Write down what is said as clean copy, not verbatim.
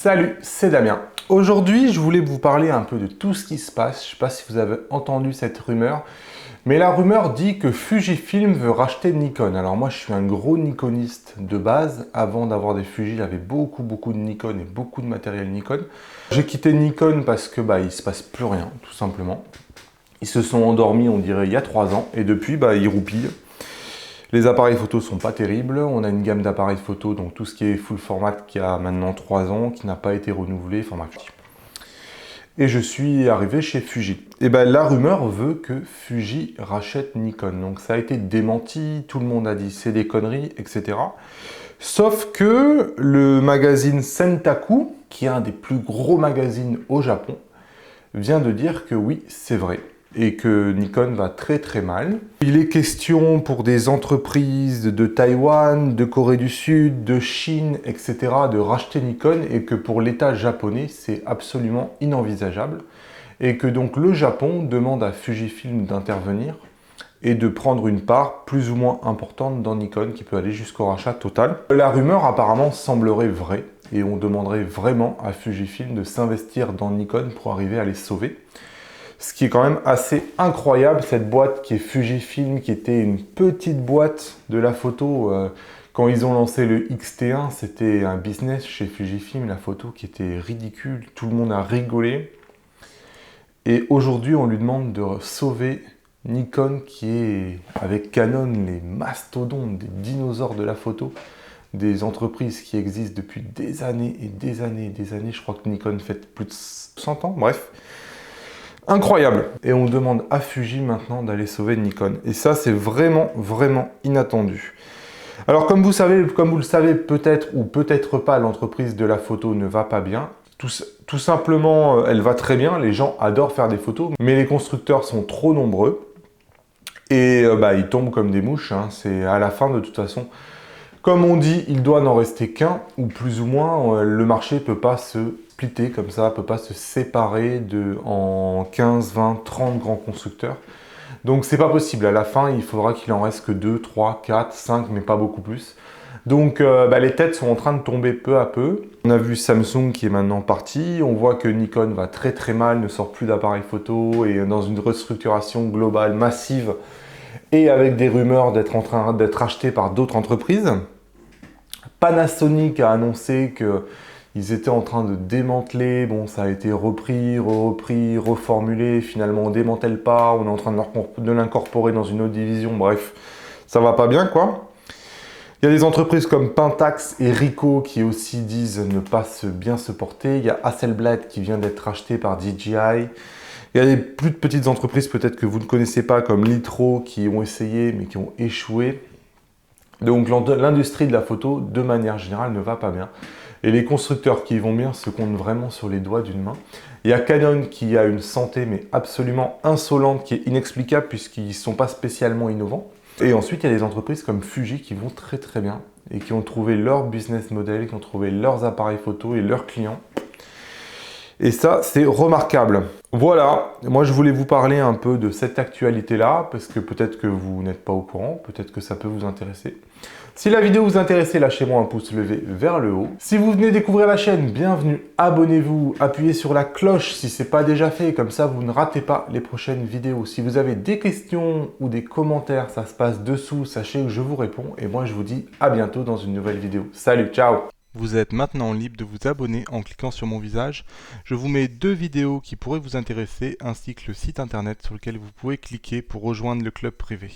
Salut, c'est Damien. Aujourd'hui, je voulais vous parler un peu de tout ce qui se passe. Je ne sais pas si vous avez entendu cette rumeur, mais la rumeur dit que Fujifilm veut racheter Nikon. Alors moi, je suis un gros Nikoniste de base. Avant d'avoir des Fuji, j'avais beaucoup de Nikon et beaucoup de matériel Nikon. J'ai quitté Nikon parce que il se passe plus rien, tout simplement. Ils se sont endormis, on dirait, il y a 3 ans, et depuis, ils roupillent. Les appareils photo sont pas terribles, on a une gamme d'appareils photo, donc tout ce qui est full format qui a maintenant 3 ans, qui n'a pas été renouvelé, enfin bref. Et je suis arrivé chez Fuji. Et la rumeur veut que Fuji rachète Nikon, donc ça a été démenti, tout le monde a dit c'est des conneries, etc. Sauf que le magazine Sentaku, qui est un des plus gros magazines au Japon, vient de dire que oui, c'est vrai. Et que Nikon va très mal. Il est question pour des entreprises de Taïwan, de Corée du Sud, de Chine, etc. de racheter Nikon et que pour l'État japonais, c'est absolument inenvisageable. Et que donc le Japon demande à Fujifilm d'intervenir et de prendre une part plus ou moins importante dans Nikon qui peut aller jusqu'au rachat total. La rumeur apparemment semblerait vraie et on demanderait vraiment à Fujifilm de s'investir dans Nikon pour arriver à les sauver. Ce qui est quand même assez incroyable, cette boîte qui est Fujifilm, qui était une petite boîte de la photo. Quand ils ont lancé le X-T1, c'était un business chez Fujifilm, la photo qui était ridicule, tout le monde a rigolé. Et aujourd'hui, on lui demande de sauver Nikon, qui est, avec Canon, les mastodontes, des dinosaures de la photo, des entreprises qui existent depuis des années et des années et des années. Je crois que Nikon fait plus de 100 ans, bref. Incroyable. Et on demande à Fuji maintenant d'aller sauver Nikon. Et ça, c'est vraiment inattendu. Alors, comme vous le savez peut-être ou peut-être pas, l'entreprise de la photo ne va pas bien. Tout simplement, elle va très bien. Les gens adorent faire des photos, mais les constructeurs sont trop nombreux. Et ils tombent comme des mouches. C'est à la fin, de toute façon. Comme on dit, il doit n'en rester qu'un, ou plus ou moins, le marché ne peut pas se splitter comme ça, ne peut pas se séparer en 15, 20, 30 grands constructeurs. Donc c'est pas possible, à la fin il faudra qu'il en reste que 2, 3, 4, 5, mais pas beaucoup plus. Donc les têtes sont en train de tomber peu à peu. On a vu Samsung qui est maintenant parti, on voit que Nikon va très mal, ne sort plus d'appareils photo et est dans une restructuration globale massive et avec des rumeurs d'être en train d'être acheté par d'autres entreprises. Panasonic a annoncé qu'ils étaient en train de démanteler, bon ça a été repris, reformulé, finalement on démantèle pas, on est en train de l'incorporer dans une autre division, bref, ça va pas bien quoi. Il y a des entreprises comme Pentax et Ricoh qui aussi disent ne pas bien se porter, il y a Hasselblad qui vient d'être racheté par DJI. Il y a des plus petites entreprises peut-être que vous ne connaissez pas comme Lytro qui ont essayé mais qui ont échoué. Donc l'industrie de la photo de manière générale ne va pas bien. Et les constructeurs qui vont bien se comptent vraiment sur les doigts d'une main. Il y a Canon qui a une santé mais absolument insolente qui est inexplicable puisqu'ils ne sont pas spécialement innovants. Et ensuite il y a des entreprises comme Fuji qui vont très bien et qui ont trouvé leur business model, qui ont trouvé leurs appareils photo et leurs clients. Et ça, c'est remarquable. Voilà, moi je voulais vous parler un peu de cette actualité-là, parce que peut-être que vous n'êtes pas au courant, peut-être que ça peut vous intéresser. Si la vidéo vous intéresse, lâchez-moi un pouce levé vers le haut. Si vous venez découvrir la chaîne, bienvenue, abonnez-vous, appuyez sur la cloche si ce n'est pas déjà fait, comme ça vous ne ratez pas les prochaines vidéos. Si vous avez des questions ou des commentaires, ça se passe dessous, sachez que je vous réponds, et moi je vous dis à bientôt dans une nouvelle vidéo. Salut, ciao! Vous êtes maintenant libre de vous abonner en cliquant sur mon visage. Je vous mets 2 vidéos qui pourraient vous intéresser ainsi que le site internet sur lequel vous pouvez cliquer pour rejoindre le club privé.